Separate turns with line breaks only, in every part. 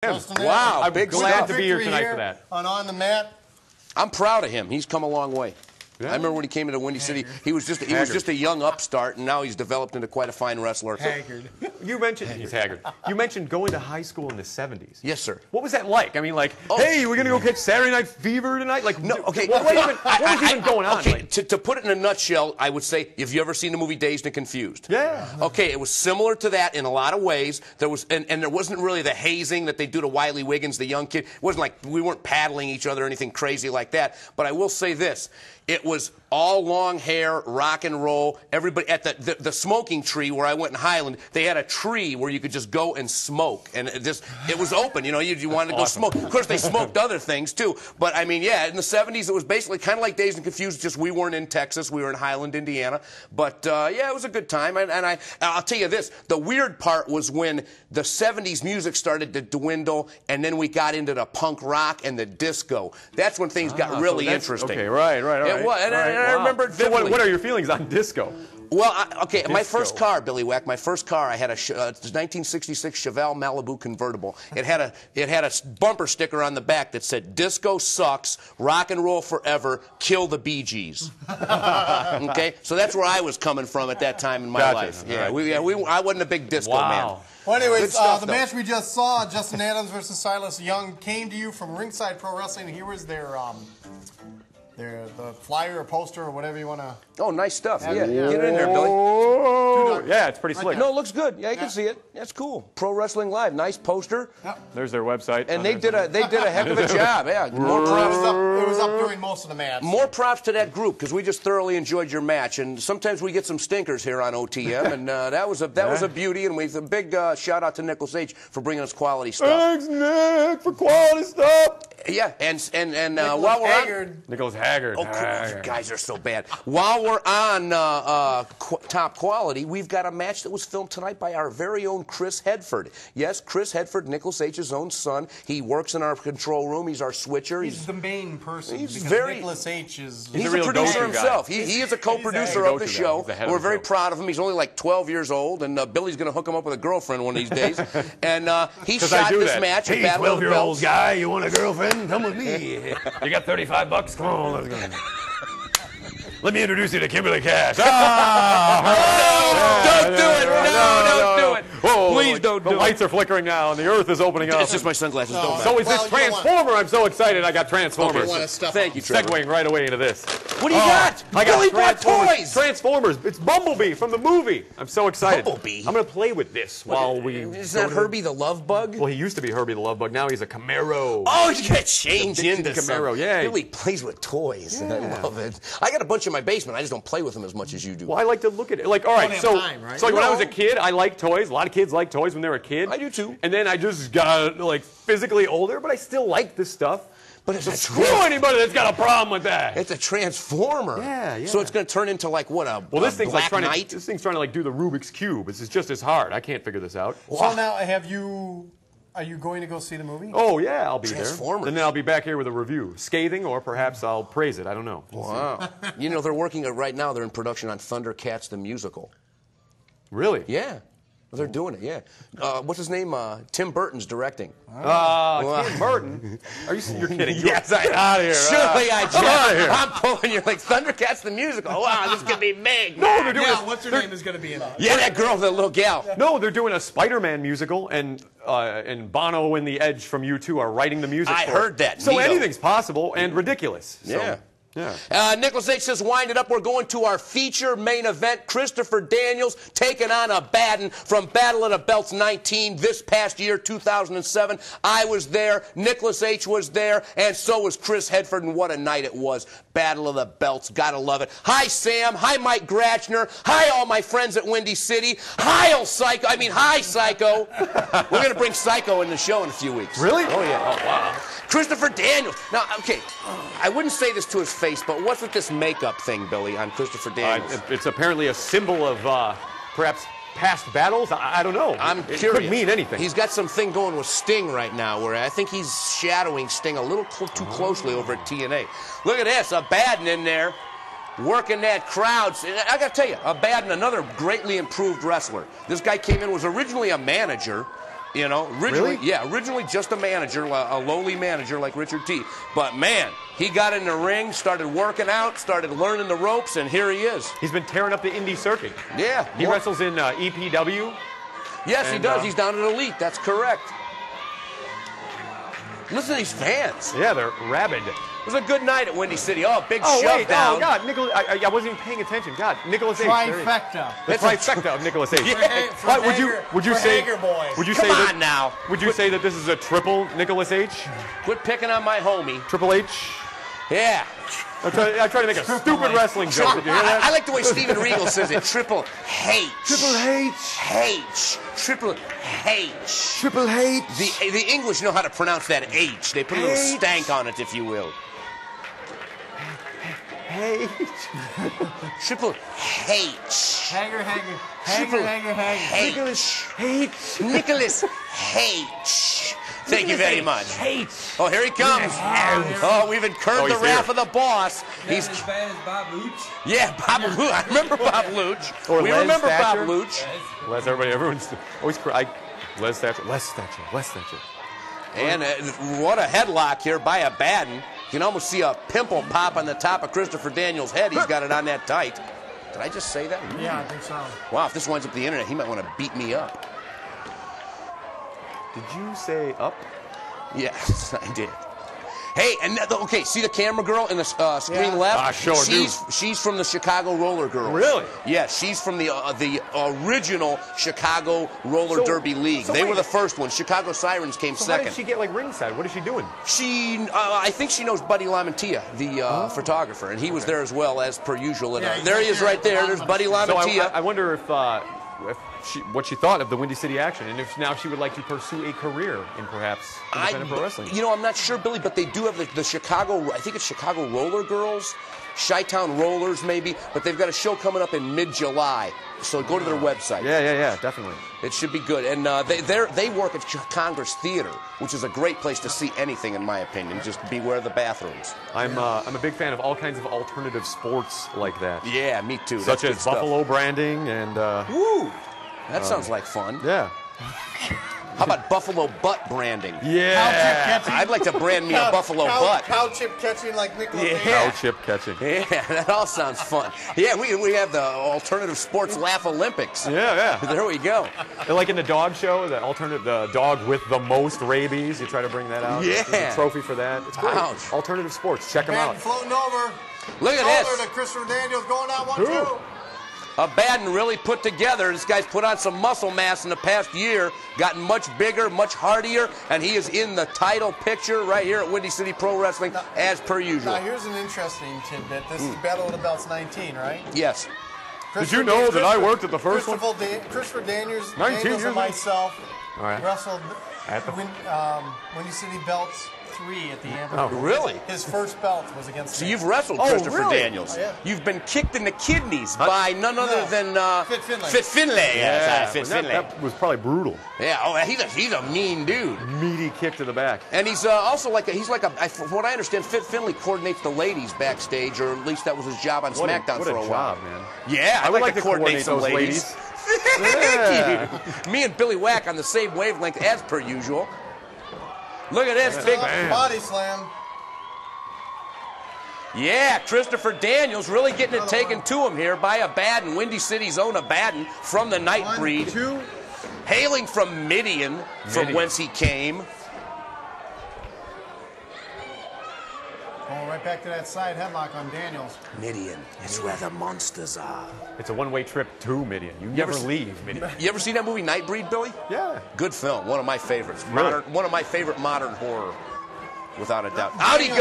Wow,
I'm
big
glad
stuff.
to be here tonight for that.
On the mat.
I'm proud of him. He's come a long way.
Yeah.
I remember when he came into Windy City, he was just a young upstart, and now he's developed into quite a fine wrestler.
Haggard.
You mentioned he's haggard. You mentioned going to high school in the 70s.
Yes, sir.
What was that like? I mean, like, hey, we're gonna go catch Saturday Night Fever tonight. Like,
no, okay.
What was even going on?
Okay,
like?
to put it in a nutshell, I would say, have you ever seen the movie Dazed and Confused?
Yeah.
Okay, it was similar to that in a lot of ways. There was, and there wasn't really the hazing that they do to Wiley Wiggins, the young kid. It wasn't like we weren't paddling each other or anything crazy like that. But I will say this. It was all long hair, rock and roll. Everybody at the smoking tree where I went in Highland, they had a tree where you could just go and smoke, and it was open. You know, you wanted to go smoke. Of course, they smoked other things too. But I mean, yeah, in the 70s, it was basically kind of like Dazed and Confused. Just we weren't in Texas, we were in Highland, Indiana. But yeah, it was a good time. And I'll tell you this: the weird part was when the 70s music started to dwindle, and then we got into the punk rock and the disco. That's when things got really interesting.
Okay, right.
It was, and I remember it vividly.
So what are your feelings on disco?
Well, my first car, Billy Weck, my first car, I had a 1966 Chevelle Malibu convertible. It had a bumper sticker on the back that said, "Disco sucks, rock and roll forever, kill the Bee Gees." Okay, so that's where I was coming from at that time in my life. Yeah,
right.
I wasn't a big disco man.
Well, anyways,
stuff,
the match we just saw, Justin Adams versus Silas Young, came to you from Ringside Pro Wrestling. Here was the flyer or poster or whatever you want to...
Oh, nice stuff. Yeah. Get it in there, Billy.
Oh, yeah, it's pretty slick.
No, it looks good. Yeah, you can see it. That's cool. Pro Wrestling Live. Nice poster.
Yep.
There's their website.
And they did a heck of a job. Yeah. More props.
It was up during most of the match.
More props to that group because we just thoroughly enjoyed your match. And sometimes we get some stinkers here on OTM, and that was a beauty. And a big shout out to Nicholas H for bringing us quality stuff.
Thanks, Nick, for quality stuff.
Yeah, and while we're on
Nicholas Haggard.
You guys are so bad. While we're on top quality, we've got a match that was filmed tonight by our very own Chris Hedford. Yes, Chris Hedford, Nicholas H's own son. He works in our control room. He's our switcher.
He's the main person.
He's
Nicholas H is...
He's a producer himself. He is a co-producer of the show. We're very proud of him. He's only like 12 years old, and Billy's going to hook him up with a girlfriend one of these days. And he shot this match at Battle of the Belts.
12-year-old guy, you want a girlfriend? Come with me. You got $35? Come on, let's go. Let me introduce you to Kimberly Cash.
Don't do it. Don't do it.
Whoa,
please don't do it.
The lights are flickering now, and the earth is opening up.
It's just my sunglasses. Don't
So is this Transformer? I'm so excited. I got Transformers.
Thank you, Trevor.
Segueing right away into this.
What do you got?
I got
Billy bought toys.
Transformers. It's Bumblebee from the movie. I'm so excited.
Bumblebee?
I'm going to play with this while we...
Is that Herbie the Love Bug?
Well, he used to be Herbie the Love Bug. Now he's a Camaro.
Oh, you got to change into
Camaro. Yeah.
Billy plays with toys, and I love it. I got a bunch in my basement. I just don't play with them as much as you do.
Well, I like to look at it. Like, all right, so like when I was a kid, I liked toys. A lot of kids like toys when they were a kid.
I do too.
And then I just got like physically older, but I still like this stuff.
But it's
screw anybody that's got a problem with that.
It's a Transformer.
Yeah.
So it's going to turn into like what,
this thing's
Black
like
Knight?
This thing's trying to like do the Rubik's Cube. This is just as hard. I can't figure this out.
So now, are you going to go see the movie?
Oh, yeah, I'll be there.
Transformers.
And then I'll be back here with a review. Scathing, or perhaps I'll praise it. I don't know.
Wow. You know, they're working right now. They're in production on Thundercats the musical.
Really?
Yeah. They're doing it, yeah. What's his name? Tim Burton's directing.
Tim Burton? You're kidding.
Yes, I'm out of here. Surely I'm pulling you like Thundercats the musical. Wow, this could be big.
No, they're doing
what's her name is going to be in it?
Yeah, that girl, that little gal.
No, they're doing a Spider-Man musical, and Bono and the Edge from U2 are writing the music.
I heard that.
So anything's possible and ridiculous.
Yeah. Nicholas H says, wind it up. We're going to our feature main event. Christopher Daniels taking on Abbadon from Battle of the Belts 19 this past year, 2007. I was there. Nicholas H was there. And so was Chris Hedford. And what a night it was. Battle of the Belts. Gotta love it. Hi, Sam. Hi, Mike Gratchner. Hi, all my friends at Windy City. Hi, Psycho. Hi, Psycho. We're going to bring Psycho in the show in a few weeks.
Really?
Oh, yeah. Oh, wow. Christopher Daniels. Now, okay, I wouldn't say this to his face, but what's with this makeup thing, Billy, on Christopher Daniels?
It's apparently a symbol of perhaps past battles. I don't know.
I'm curious.
It could mean anything.
He's got something going with Sting right now, where I think he's shadowing Sting a little too closely over at TNA. Look at this, Abbadon in there, working that crowd. I got to tell you, Abbadon, another greatly improved wrestler. This guy came in, was originally a manager You know, originally,
Really?
yeah, originally just a manager, a lowly manager like Ritchard T. But man, he got in the ring, started working out, started learning the ropes, and here he is.
He's been tearing up the indie circuit.
Yeah.
He wrestles in EPW.
Yes, he
and,
does. He's down at Elite. That's correct. Listen to these fans.
Yeah, they're rabid.
It was a good night at Windy City. Oh, big
Oh,
shove
wait.
down.
Oh, God. I wasn't even paying attention. God, Nicholas H. There he is.
Trifecta.
The trifecta of Nicholas H.
Yeah.
For
Would you
for
say?
Hager boys.
Would you
Come
say
on
that?
now.
Would you say that this is a triple Nicholas H?
Quit picking on my homie.
Triple H?
Yeah.
I try to make a stupid wrestling joke. Did you hear that?
I like the way Steven Regal says it. Triple H.
Triple H.
H. Triple H.
Triple H.
The English know how to pronounce that H. They put a little
H.
stank on it, if you will.
H.
Triple H.
Hager.
Triple
Nicholas
H. Nicholas H. Thank you very much.
H.
Oh, here he comes. Oh, we've incurred the
he's
wrath
here.
of the boss. He's
as bad as Bob Luch.
yeah, Bob Luch. I remember Bob Luch.
Or
We
Les
remember
Thatcher.
Bob Luch.
Everyone's always Les Thatcher.
And what a headlock here by Abbadon. You can almost see a pimple pop on the top of Christopher Daniels' head. He's got it on that tight. Did I just say that?
Yeah, I think so.
Wow, if this winds up the internet, he might want to beat me up.
Did you say up?
Yes, I did. Hey, and okay, see the camera girl in the screen
Yeah.
left?
I sure do.
She's from the Chicago Roller Girls.
Really?
Yes, she's from the original Chicago Roller Derby League.
so
They
wait.
were the first one. Chicago Sirens came
So
second.
how did she get like ringside? What is she doing?
I think she knows Buddy Lamantia, the photographer, and he was there as well as per usual. And,
Yeah, he's
there he
right
is,
there
right
at the
there.
bottom
There's
of
Buddy
the
Lamantia.
So I wonder if what she thought of the Windy City action, and if now she would like to pursue a career in perhaps independent pro wrestling.
You know, I'm not sure, Billy, but they do have the Chicago, I think it's Chicago Roller Girls, Chi-Town Rollers maybe, but they've got a show coming up in mid-July. So go to their website.
Yeah, definitely.
It should be good. And they work at Congress Theater, which is a great place to see anything, in my opinion. Just beware the bathrooms.
I'm a big fan of all kinds of alternative sports like that.
Yeah, me too.
Such
That's good
as
stuff.
buffalo branding and
Woo! That sounds like fun.
yeah.
How about buffalo butt branding?
Yeah.
I'd like to brand me a buffalo butt.
Cow chip catching like Nicholas H.
Cow chip catching.
Yeah, that all sounds fun. Yeah, we have the alternative sports laugh Olympics.
Yeah.
There we go.
And like in the dog show, the dog with the most rabies, you try to bring that out.
Yeah.
There's a trophy for that. It's great.
Ouch.
Alternative sports. Check them
Man
out.
floating over.
Look at
Shoulder
this.
to Christopher Daniels going out 1-2.
Ooh.
Abbadon really put together. This guy's put on some muscle mass in the past year, gotten much bigger, much hardier, and he is in the title picture right here at Windy City Pro Wrestling as per usual.
Now here's an interesting tidbit. This is Battle of the Belts 19, right?
Yes.
Did you know that I worked at the first one?
Christopher Daniels,
19
Daniels
years
and
ago.
myself
All right.
wrestled
At the-
Windy City Belts 3 at the Abbadon.
Really?
His first belt was against
So
me.
you've wrestled
Oh,
Christopher
really?
Daniels.
Oh, yeah.
You've been kicked in the kidneys by none other than
Fit Finlay.
Fit Finlay. Yes, Fit
that,
Finlay.
that was probably brutal.
Yeah. Oh, he's a mean dude.
Meaty kick to the back.
And he's also from what I understand, Fit Finlay coordinates the ladies backstage, or at least that was his job on
What
SmackDown
a
for a while.
job, man.
Yeah,
I would like
to
to
coordinate some
those
ladies. Thank you. Me and Billy Wack on the same wavelength as per usual. Look at this big.
Body slam.
Yeah, Christopher Daniels really getting it taken to him here by Abbadon, Windy City's own Abbadon from the Nightbreed.
1-2.
Hailing from Midian, from whence he came.
Going right back to that side headlock on Daniels.
Midian is where the monsters are.
It's a one-way trip to Midian. You never leave Midian.
You ever seen that movie Nightbreed, Billy?
Yeah.
Good film, one of my favorites.
Really?
One of my favorite modern horror, without a doubt. Out he goes.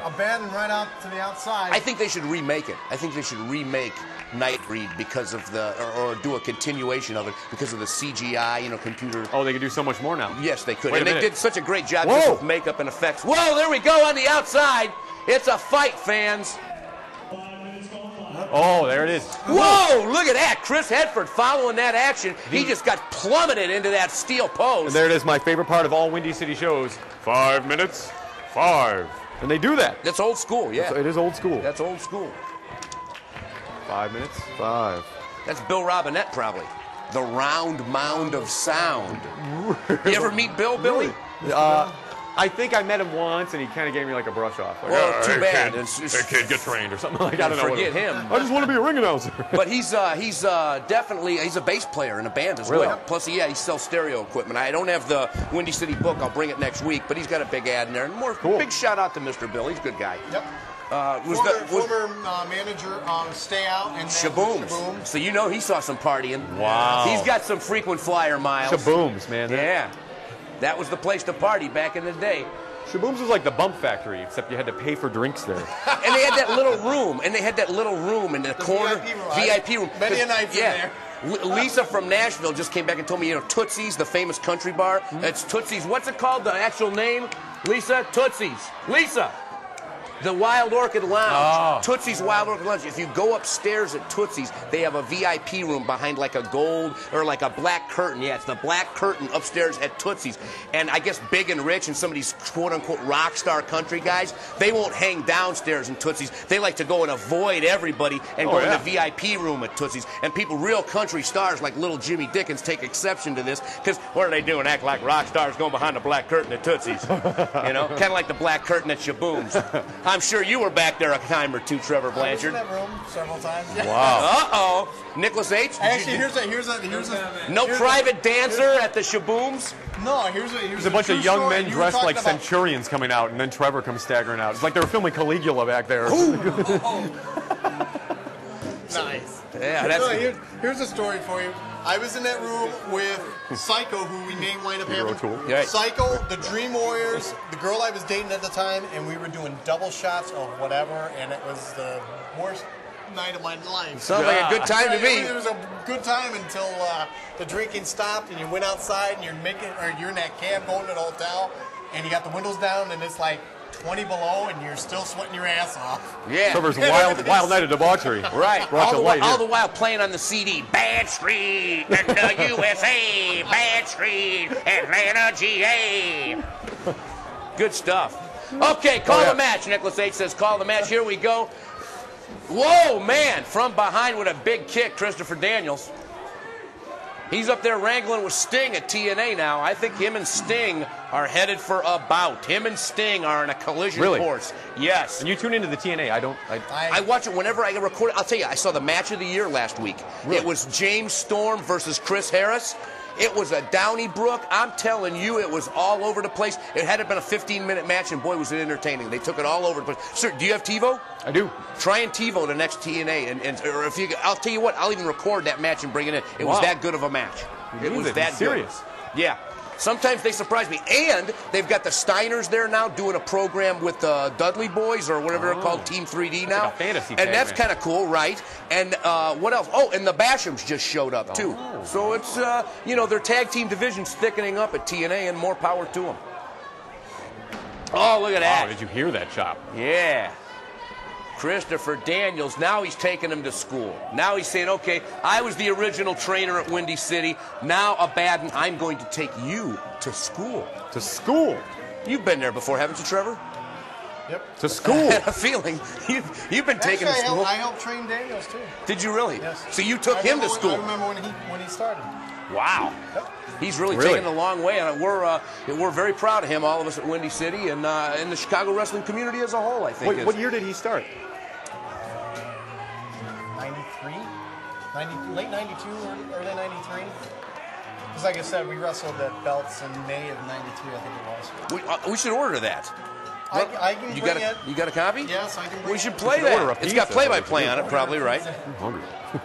Abbadon right out to the outside.
I think they should remake it. I think they should remake Nightbreed because of or do a continuation of it because of the CGI, computer.
Oh, they could do so much more now.
Yes, they could.
Wait a
And they
minute.
did such a great job
Whoa.
just with makeup and effects. Whoa, there we go on the outside. It's a fight, fans.
Oh, there it is.
Whoa, look at that. Chris Hedford following that action. He just got plummeted into that steel pose.
And there it is, my favorite part of all Windy City shows. 5 minutes, 5. And they do that.
That's old school, yeah.
It is old school.
That's old school.
5 minutes, 5.
That's Bill Robinette, probably. The Round Mound of Sound. You ever meet Billy?
I think I met him once, and he kind of gave me like a brush off. Like,
Well, too bad.
Hey, kid, get trained or something like that. I don't know.
Forget him.
I just want to be a ring announcer.
But he's definitely a bass player in a band as well. Plus, he sells stereo equipment. I don't have the Windy City book. I'll bring it next week. But he's got a big ad in there. And big shout out to Mr. Bill. He's a good guy.
Yep. Former manager of Stay Out and
Shabooms. So you know he saw some partying.
Wow.
He's got some frequent flyer miles.
Shabooms, man.
Yeah. That was the place to party back in the day.
Shabooms was like the Bump Factory, except you had to pay for drinks there.
And they had that little room. in the corner. VIP room.
Many a night there.
Lisa from Nashville just came back and told me, Tootsie's, the famous country bar. It's Tootsie's. What's it called, the actual name? Lisa? Tootsie's. Lisa! The Wild Orchid Lounge. Tootsie's Wild Orchid Lounge. If you go upstairs at Tootsie's, they have a VIP room behind like a gold or like a black curtain. Yeah, it's the black curtain upstairs at Tootsie's. And I guess Big and Rich and some of these quote-unquote rock star country guys, they won't hang downstairs in Tootsie's. They like to go and avoid everybody and go in the VIP room at Tootsie's. And people, real country stars like little Jimmy Dickens, take exception to this because what are they doing? Act like rock stars going behind the black curtain at Tootsie's. Kind of like the black curtain at Shabooms. I'm sure you were back there a time or two, Trevor Blanchard.
I was in that room several times. Yeah.
Wow.
Nicholas H.
Actually, here's a
private dancer at the Shabooms.
No, here's
There's a bunch of young men dressed like centurions coming out, and then Trevor comes staggering out. It's like they were filming Caligula back there.
Nice.
Yeah, that's.
Here's a story for you. I was in that room with Psycho, who we may wind up having.
Cool.
Right.
Psycho, the Dream Warriors, the girl I was dating at the time, and we were doing double shots of whatever, and it was the worst night of my life.
Sounds like a good time to me.
It was a good time until the drinking stopped, and you went outside, and you're in that cab going to the hotel, and you got the windows down, and it's like 20 below, and you're still sweating your ass off.
Yeah.
Trevor's wild night of debauchery.
Right.
All
the while playing on the CD, Bad Street in the USA, Bad Street, Atlanta, GA. Good stuff. Okay, call the match. Nicholas H. says call the match. Here we go. Whoa, man. From behind with a big kick, Christopher Daniels. He's up there wrangling with Sting at TNA now. I think him and Sting are headed for a bout. Him and Sting are in a collision course. Yes.
And you tune into the TNA.
I watch it whenever I record it. I'll tell you, I saw the match of the year last week.
Really?
It was James Storm versus Chris Harris. It was a Donnybrook. I'm telling you, it was all over the place. It had been a 15-minute match, and boy, was it entertaining. They took it all over the place. Sir, do you have TiVo?
I do.
Try and TiVo the next TNA, or if you, I'll tell you what, I'll even record that match and bring it in. It was that good of a match. It was that
serious.
Good. Yeah. Sometimes they surprise me. And they've got the Steiners there now doing a program with the Dudley Boys or whatever they're called, Team 3D now.
Like a fantasy
and that's kind of cool, right? And what else? Oh, and the Bashams just showed up, too. So it's, their tag team division's thickening up at TNA, and more power to them. Oh, look at that.
Wow, did you hear that chop?
Yeah. Christopher Daniels, now he's taking him to school. Now he's saying, okay, I was the original trainer at Windy City. Now, Abbadon, I'm going to take you to school.
To school?
You've been there before, haven't you, Trevor?
Yep.
To school?
I had a feeling you've been taken to school.
I helped train Daniels, too.
Did you really?
Yes.
So you took him to school.
I remember when he started.
Wow.
Yep.
He's really taken a long way, and we're very proud of him, all of us at Windy City, and in the Chicago wrestling community as a whole, I think.
Wait, what year did he start?
93? Late 92, early 93? Because like I said, we wrestled at Belts in May of 93, I think it was.
We should order that.
I can bring it.
You got a copy?
Yes, I can bring it.
We should play that. It's got play-by-play on it, probably, right?
I'm hungry.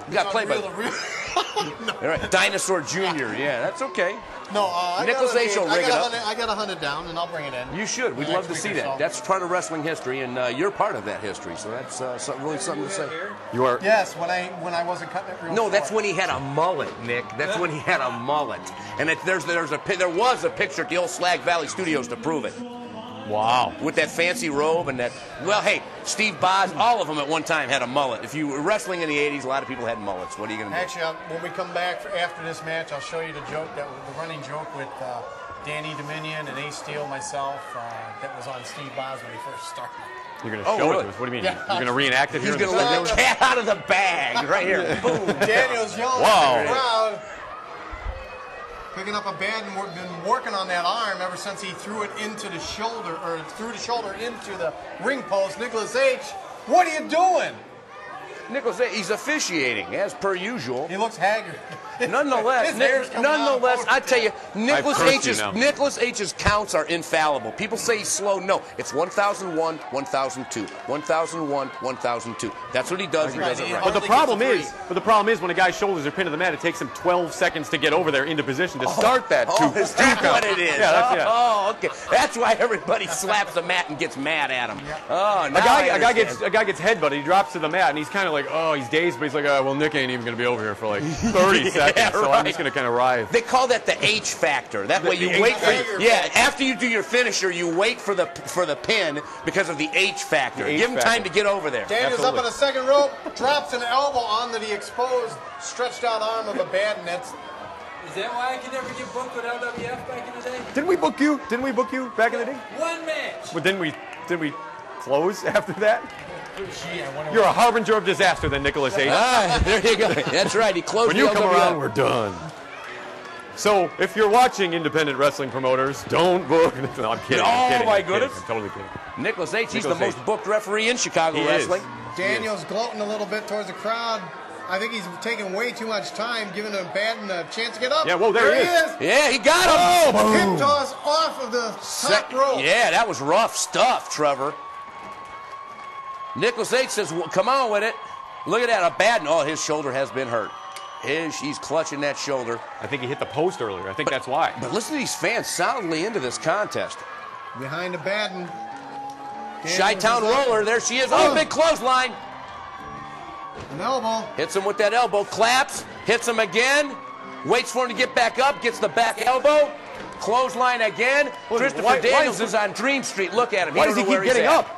You got play-by-play. All right. Dinosaur Jr., yeah, that's okay.
No,
Nicholas H. will rig it up.
I got to hunt it down, and I'll bring it in.
You should. We'd love to see that. That's part of wrestling history, and you're part of that history, so that's really something to say.
You are?
Yes, when I wasn't cutting it real
No,
short.
that's when he had a mullet, Nick. That's when he had a mullet. And there was a picture at the old Slag Valley Studios to prove it.
Wow.
With that fancy robe and that, well, hey, Steve Boz, all of them at one time had a mullet. If you were wrestling in the 80s, a lot of people had mullets. What are you going to do?
Actually, when we come back after this match, I'll show you the running joke with Danny Dominion and Ace Steel, myself, that was on Steve Boz when he first started.
You're going to show
really?
it to us? What do you mean?
Yeah.
You're going to reenact it here?
He's going to let the cat out of the bag right here. Boom.
Daniel's yelling
Wow.
at the crowd. Picking up Abbadon, we've been working on that arm ever since he threw it into the shoulder, or threw the shoulder into the ring post. Nicholas H., what are you doing?
Nicholas H., he's officiating, as per usual.
He looks haggard.
Nonetheless, I tell you, Nicholas H's counts are infallible. People say he's slow. No, it's 1001, 1002, 1001, 1002. That's what he does. He does it right.
But the problem is, when a guy's shoulders are pinned to the mat, it takes him 12 seconds to get over there into position to start that two.
Is that what it is?
Yeah,
Oh, okay. That's why everybody slaps the mat and gets mad at him. Oh,
a guy gets headbutted. He drops to the mat, and he's kind of like, oh, he's dazed, but he's like, well, Nick ain't even going to be over here for like 30 seconds. So I'm just going to kind of writhe.
They call that the H factor. That way you wait for after you do your finisher, you wait for the pin because of the H factor. Give him time to get over there.
Daniel's up on the second rope, drops an elbow onto the exposed, stretched out arm of Abbadon.
Is that why I could never get booked with LWF back in the day?
Didn't we book you? Didn't we book you back in the day?
One match.
But didn't we close after that? You're a harbinger of disaster, then, Nicholas H.
There you go. That's right. He closed.
When you come around, we're done. So, if you're watching independent wrestling promoters, don't book. No, I'm kidding.
My goodness.
I'm totally kidding.
Nicholas H. He's the most booked referee in Chicago wrestling.
Daniel's gloating a little bit towards the crowd. I think he's taking way too much time, giving Abbadon a chance to get up.
Yeah, well, there he is.
Yeah, he got him.
Oh, hip toss off of the top rope.
Yeah, that was rough stuff, Trevor. Nicholas H. says, well, come on with it. Look at that. Abbadon. Oh, his shoulder has been hurt. He's clutching that shoulder.
I think he hit the post earlier. I think that's why.
But listen to these fans solidly into this contest.
Behind Abbadon.
Chi-Town roller. There she is. Oh, big clothesline.
An elbow.
Hits him with that elbow. Claps. Hits him again. Waits for him to get back up. Gets the back elbow. Clothesline again. Christopher Daniels is on Dream Street. Look at him.
Why does he keep getting up?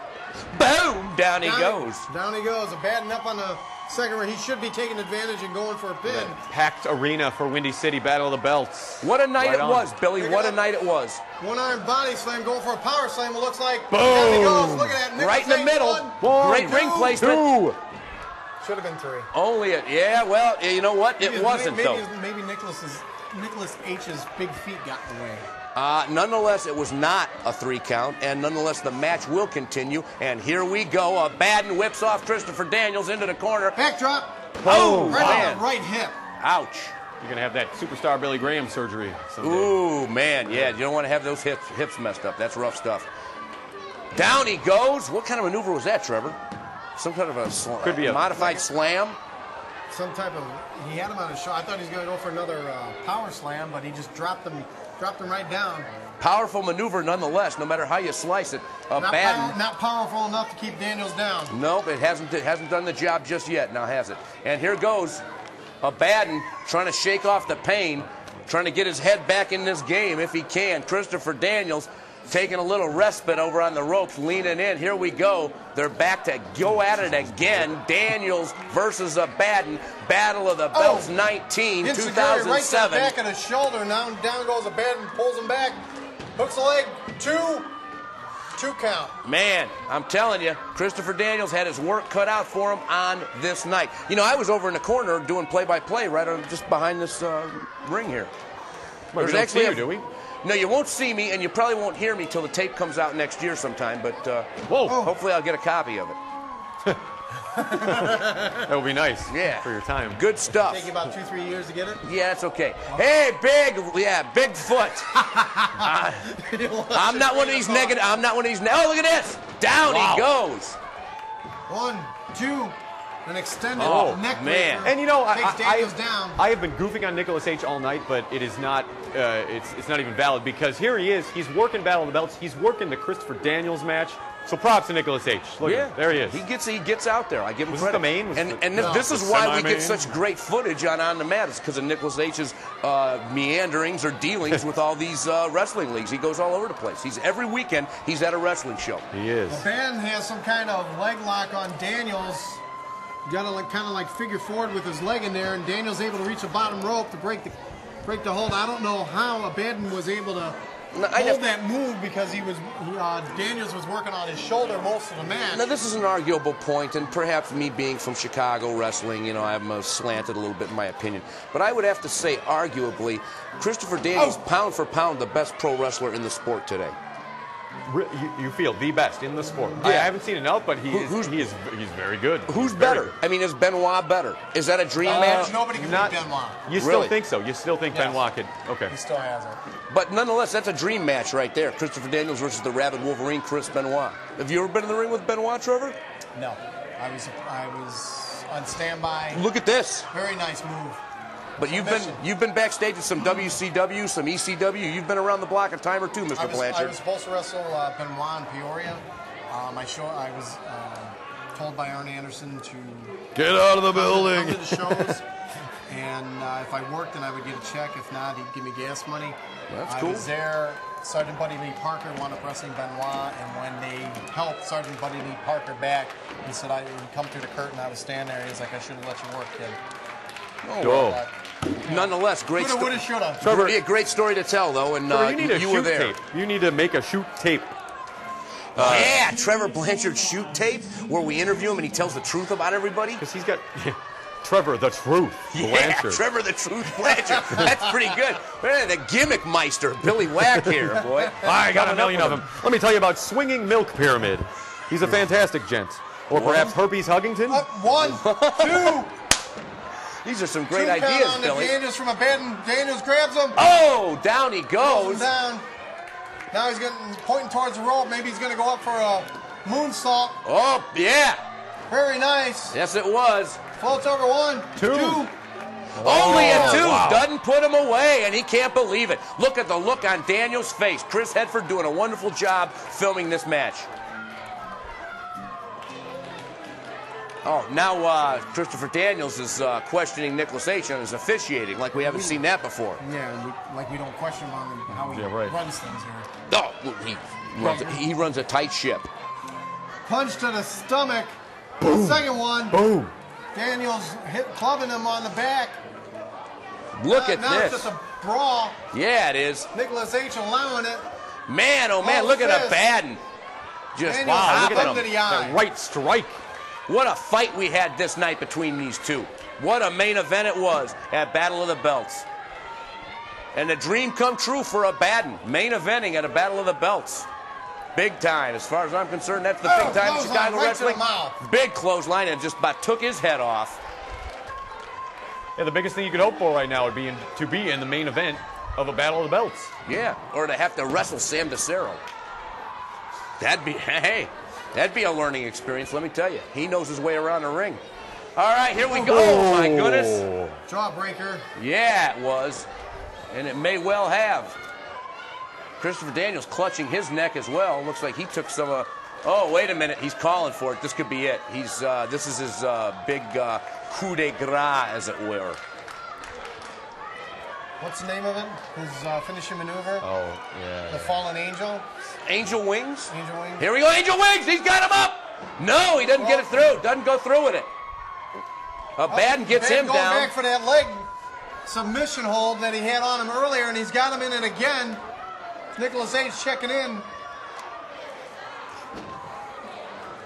Boom! Down he goes.
Down he goes. Abbadon up on the second where he should be taking advantage and going for a pin.
Packed arena for Windy City, Battle of the Belts.
What a night it was, Billy. What a night it was.
One-arm body slam going for a power slam. It looks like.
Boom!
Down he goes. Look at that.
Right in the middle. Great ring placement.
Two.
Should have been three.
Only it. Yeah, well, you know what? It wasn't, though.
Maybe Nicholas H's big feet got in the way.
Nonetheless, it was not a 3 count, and nonetheless, the match will continue. And here we go. Abbadon whips off Christopher Daniels into the corner.
Backdrop.
Oh,
right on the right hip.
Ouch.
You're going to have that superstar Billy Graham surgery someday.
Ooh, man, yeah. You don't want to have those hips messed up. That's rough stuff. Down he goes. What kind of maneuver was that, Trevor? Some kind of a
Could be a
modified slam?
Some type of. He had him on his shoulder. I thought he was going to go for another power slam, but he just dropped him right down.
Powerful maneuver nonetheless, no matter how you slice it. Abbadon.
Not powerful enough to keep Daniels down.
Nope, it hasn't done the job just yet. Now has it. And here goes Abbadon trying to shake off the pain, trying to get his head back in this game if he can. Christopher Daniels taking a little respite over on the ropes, leaning in. Here we go. They're back to go at it again. Daniels versus Abbadon. Battle of the Belts 19, 2007.
Right to the back of the shoulder. Now down goes Abbadon, pulls him back. Hooks the leg. Two count.
Man, I'm telling you, Christopher Daniels had his work cut out for him on this night. You know, I was over in the corner doing play-by-play right on just behind this ring here.
Well, we don't see you, do we?
No, you won't see me, and you probably won't hear me till the tape comes out next year sometime, but hopefully I'll get a copy of it.
That would be nice for your time.
Good stuff.
Take you about 2-3 years to get it?
Yeah, that's okay. Hey, big foot. I'm not one of these negative. I'm not one of these. Oh, look at this. Down he goes.
1, 2. An extended neck
man.
breaker.
And you know,
I
have been goofing on Nicholas H all night, but it is not. It's not even valid because here he is. He's working Battle of the Belts. He's working the Christopher Daniels match. So props to Nicholas H. Look at him. There he is.
He gets out there. I give him credit.
The main?
This is why we get such great footage on the mat. It's because of Nicholas H's meanderings or dealings with all these wrestling leagues. He goes all over the place. Every weekend he's at a wrestling show.
He is.
Abbadon has some kind of leg lock on Daniels. Got to kind of like figure forward with his leg in there, and Daniel's able to reach the bottom rope to break the hold. I don't know how Abbadon was able to hold that move because Daniels was working on his shoulder most of the match.
Now, this is an arguable point, and perhaps me being from Chicago wrestling, you know, I'm slanted a little bit in my opinion. But I would have to say, arguably, Christopher Daniels, pound for pound, the best pro wrestler in the sport today.
You feel the best in the sport.
Yeah.
I haven't seen enough, but he's very good.
Who's better? I mean, is Benoit better? Is that a dream match?
Nobody can beat Benoit.
You still think so? You still think Benoit could? Okay.
He still has it.
But nonetheless, that's a dream match right there. Christopher Daniels versus the Rabid Wolverine, Chris Benoit. Have you ever been in the ring with Benoit, Trevor?
No. I was on standby.
Look at this.
Very nice move.
But you've been backstage at some WCW, some ECW. You've been around the block a time or two, Mr. Blanchard.
I was supposed to wrestle Benoit in Peoria. I was told by Arn Anderson to
get out of the building.
Come to the shows, and if I worked, then I would get a check. If not, he'd give me gas money.
That's cool.
I was there. Sergeant Buddy Lee Parker wound up wrestling Benoit, and when they helped Sergeant Buddy Lee Parker back, he said, "I come through the curtain. I was standing there. He's like, I should have let you work, kid."
Oh, nonetheless, great story.
Trevor,
a great story to tell, though, and you were there.
Tape. You need to make a shoot tape.
Yeah, Trevor Blanchard shoot tape where we interview him and he tells the truth about everybody.
Because he's got Trevor the Truth Blanchard.
Yeah, Trevor the Truth Blanchard. That's pretty good. Man, the gimmick meister, Billy Wack here, boy.
I got a million of them. Let me tell you about Swinging Milk Pyramid. He's a fantastic gent. Or perhaps Herpes Huggington.
1, 2.
These are some great ideas,
on
Billy.
Daniels from a bed, and Daniels grabs him.
Oh, down he goes.
Down. Now he's pointing towards the rope. Maybe he's going to go up for a moonsault.
Oh, yeah.
Very nice.
Yes, it was.
Floats over 1, 2.
Only a 2. Wow. Doesn't put him away, and he can't believe it. Look at the look on Daniels' face. Chris Hedford doing a wonderful job filming this match. Oh, now Christopher Daniels is questioning Nicholas H. on his officiating, like we haven't seen that before.
Yeah, like we don't question him on how he runs things here.
Oh, he runs a tight ship.
Punch to the stomach. Boom. Second one.
Boom.
Daniels clubbing him on the back.
Look at
now
this.
It's just a brawl.
Yeah, it is.
Nicholas H. allowing it.
Man, oh man, look at Abbadon. Just
Daniels
wow, look at
into the eye.
That right strike.
What a fight we had this night between these two. What a main event it was at Battle of the Belts. And the dream come true for Abbadon. Main eventing at a Battle of the Belts. Big time. As far as I'm concerned, that's the big time in Chicago wrestling. Big clothesline and just about took his head off.
Yeah, the biggest thing you could hope for right now would be to be in the main event of a Battle of the Belts.
Yeah, or to have to wrestle Sam DeCero. That'd be a learning experience, let me tell you. He knows his way around the ring. All right, here we go. Oh, my goodness.
Jawbreaker.
Yeah, it was. And it may well have. Christopher Daniels clutching his neck as well. Looks like he took some oh, wait a minute. He's calling for it. This could be it. This is his big coup de grace, as it were.
What's the name of it? His finishing maneuver?
Oh, yeah.
The Fallen Angel?
Angel Wings?
Angel Wings.
Here we go, Angel Wings! He's got him up! No, he doesn't get it through. Doesn't go through with it. Abbadon gets him down.
Going back for that leg submission hold that he had on him earlier, and he's got him in it again. Nicholas H. checking in.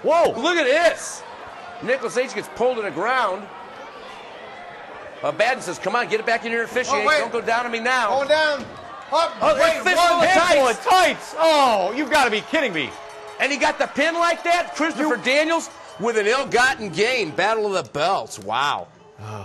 Whoa! Look at this! Nicholas H. gets pulled to the ground. Abbadon says, come on, get it back in here and officiate. Don't go down on me now.
Going down. Up.
Oh, wait,
fistful of tights. Oh, you've got to be kidding me.
And he got the pin like that? Christopher Daniels with an ill-gotten gain. Battle of the Belts. Wow.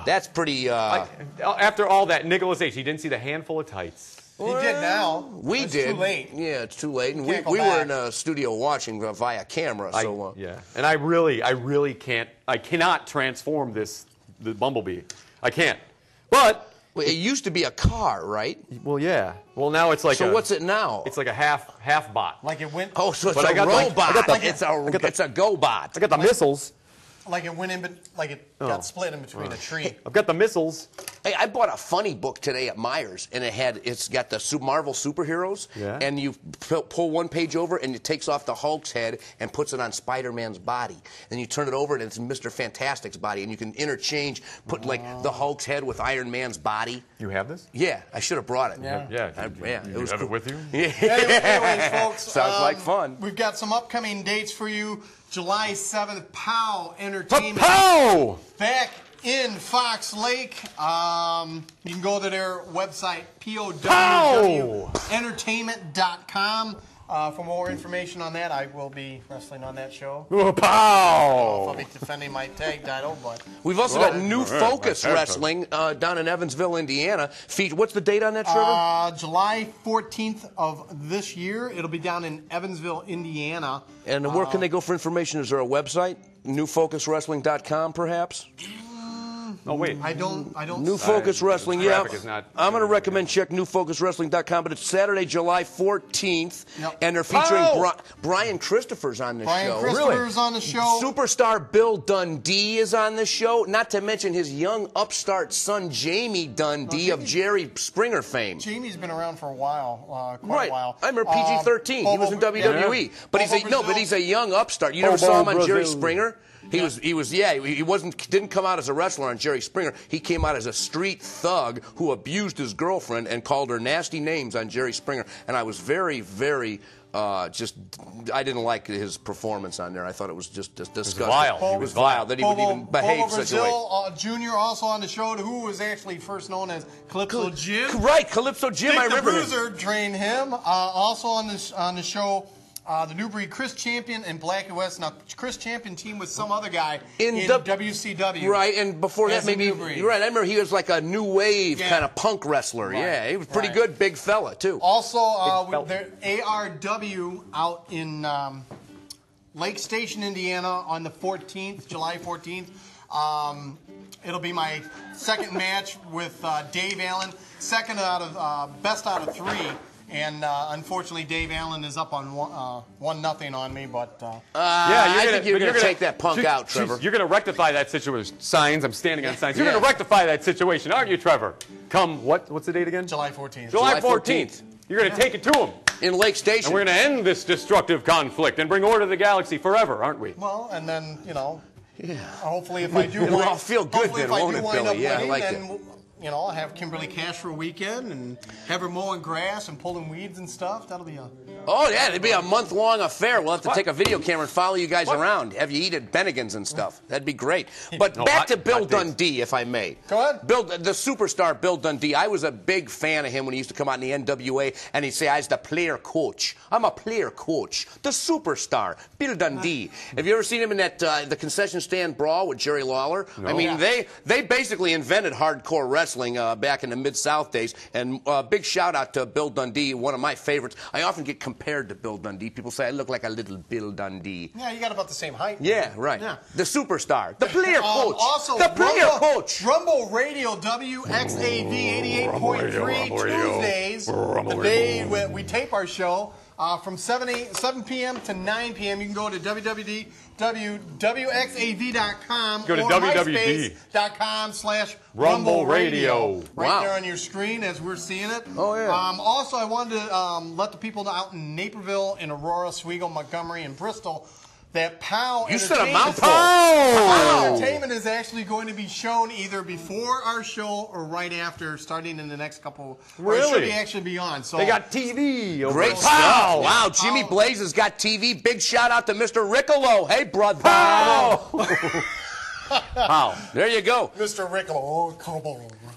That's pretty...
After all that, Nicholas H., he didn't see the handful of tights.
He did now.
We did.
It's too late.
Yeah, it's too late. And we were in a studio watching via camera.
Yeah. And I really can't... I cannot transform the Bumblebee. I can't. But...
Well, it used to be a car, right?
Well, yeah. Well, now it's like
So what's it now?
It's like a half bot.
Like it went...
Oh, so it's a robot. It's a go-bot.
I got the missiles.
like it went in, like it got split in between a tree.
I've got the missiles.
Hey, I bought a funny book today at Myers, and it's got the Marvel superheroes, and you pull one page over, and it takes off the Hulk's head and puts it on Spider-Man's body. Then you turn it over, and it's Mr. Fantastic's body, and you can interchange, put like the Hulk's head with Iron Man's body.
You have this?
Yeah, I should have brought it.
Yeah.
It was
have
cool.
it with you?
Yeah.
Anyways, folks,
Sounds like fun.
We've got some upcoming dates for you. July 7th, POW Entertainment.
POW!
Back in Fox Lake. You can go to their website, powwentertainment.com. For more information on that, I will be wrestling on that show.
POW!
I'll be defending my tag title, but
We've also got New Focus Wrestling down in Evansville, Indiana. What's the date on that, Trevor?
July 14th of this year. It'll be down in Evansville, Indiana.
And where can they go for information? Is there a website? NewFocusWrestling.com, perhaps?
Oh, wait.
I don't.
New Focus Wrestling, yeah.
Is not
I'm going to recommend check NewFocusWrestling.com, but it's Saturday, July 14th,
Yep.
and they're featuring Brian Christopher's on the show.
Brian Christopher's on the show.
Superstar Bill Dundee is on the show, not to mention his young upstart son, Jamie Dundee, of Jerry Springer fame.
Jamie's been around for a while, quite
Right.
a while.
I remember PG-13. He was in WWE. But he's a young upstart. You never saw him on Jerry Springer? He didn't come out as a wrestler on Jerry Springer. He came out as a street thug who abused his girlfriend and called her nasty names on Jerry Springer. And I was very, very I didn't like his performance on there. I thought it was just disgusting.
Vile.
It was vile that he would even behave such a way.
Jr. also on the show, who was actually first known as Calypso Jim.
Right, Calypso Jim. I remember
the
him.
Bruiser trained him. Also on the show. The New Breed Chris Champion and Black and West. Now, Chris Champion teamed with some other guy in WCW.
Right, and before that, maybe. You're right, I remember he was like a new wave kind of punk wrestler. Right. Yeah, he was pretty good, big fella, too.
Also, ARW out in Lake Station, Indiana on the 14th, July 14th. It'll be my second match with Dave Allen, best out of 3. And unfortunately, Dave Allen is up on 1-0 on me. But
I think you're going to take that punk out, Trevor.
You're going to rectify that situation. Signs. I'm standing on signs. You're going to rectify that situation, aren't you, Trevor? Come. What's the date again?
July 14th.
July 14th. You're going to take it to him
in Lake Station.
And we're going to end this destructive conflict and bring order to the galaxy forever, aren't we?
Well, and then hopefully, if I do,
it'll feel good then, won't it, Billy? Yeah, I like it.
I'll have Kimberly Cash for a weekend and have her mowing grass and pulling weeds and stuff. That'll be a...
Oh, yeah, it'll be a month-long affair. We'll have to take a video camera and follow you guys around, have you eat at Bennigan's and stuff. That'd be great. But back to Bill Dundee, if I may.
Go ahead.
The superstar Bill Dundee, I was a big fan of him when he used to come out in the NWA, and he'd say, I was the player coach. I'm a player coach. The superstar, Bill Dundee. Have you ever seen him in that the concession stand brawl with Jerry Lawler? No. I mean, they basically invented hardcore wrestling back in the Mid-South days. And big shout-out to Bill Dundee, one of my favorites. I often get compared to Bill Dundee. People say I look like a little Bill Dundee.
Yeah, you got about the same height.
Yeah, right. Yeah. The superstar. The player coach.
Also,
the player coach.
Rumble Radio, WXAV 88.3, Tuesdays, the day when we tape our show. From 7 p.m. to 9 p.m. You can go to www.wxav.com
go to
www.com/Rumble Radio. Right there on your screen as we're seeing it.
Oh, yeah.
Also, I wanted to let the people know out in Naperville, in Aurora, Oswego, Montgomery, and Bristol that POW
You said a
Entertainment-
mouthful.
POW Entertainment is actually going to be shown either before our show or right after, starting in the next couple. Or it should actually be on. So
they got TV.
Great stuff. Wow, Jimmy Blaze has got TV. Big shout out to Mr. Riccolo. Hey, brother. Wow. There you go.
Mr. Riccolo.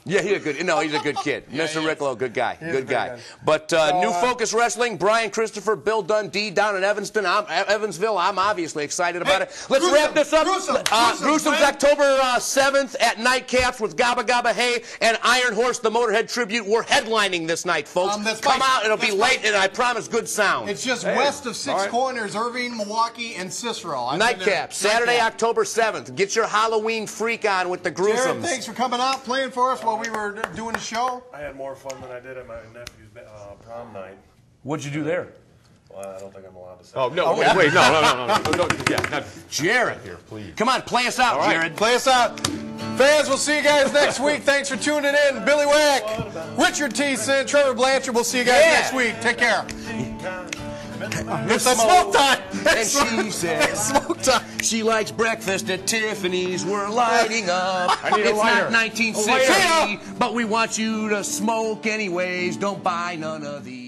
Yeah, he's a good kid. Mr. Riccolo, good guy. Good guy. But New Focus Wrestling, Brian Christopher, Bill Dundee down in Evansville. I'm obviously excited about it. Let's wrap this up. Gruesome's October 7th at Nightcaps with Gabba Gabba Hey and Iron Horse, the Motorhead tribute. We're headlining this night, folks. Come out. It'll be late, and I promise good sound.
It's just west of Six Corners, Irving, Milwaukee, and Cicero.
Nightcaps, Saturday, October 7th. Get your Halloween freak on with the Gruesomes.
Jared, thanks for coming out, playing for us while we were doing the show.
I had more fun than I did at my nephew's prom night.
What'd you do there?
Well, I don't think I'm allowed to say.
Oh, no, wait, no. Yeah, no.
Jared,
Here, please.
come on, play us out, Jared.
Play us out. Fans, we'll see you guys next week. Thanks for tuning in. Billy Wack, Ritchard T, Trevor Blanchard. We'll see you guys next week. Take care. It's smoke time.
And she says,
smoke time.
She likes breakfast at Tiffany's. We're lighting up.
I need a
It's
lighter.
not 1960, but we want you to smoke anyways. Don't buy none of these.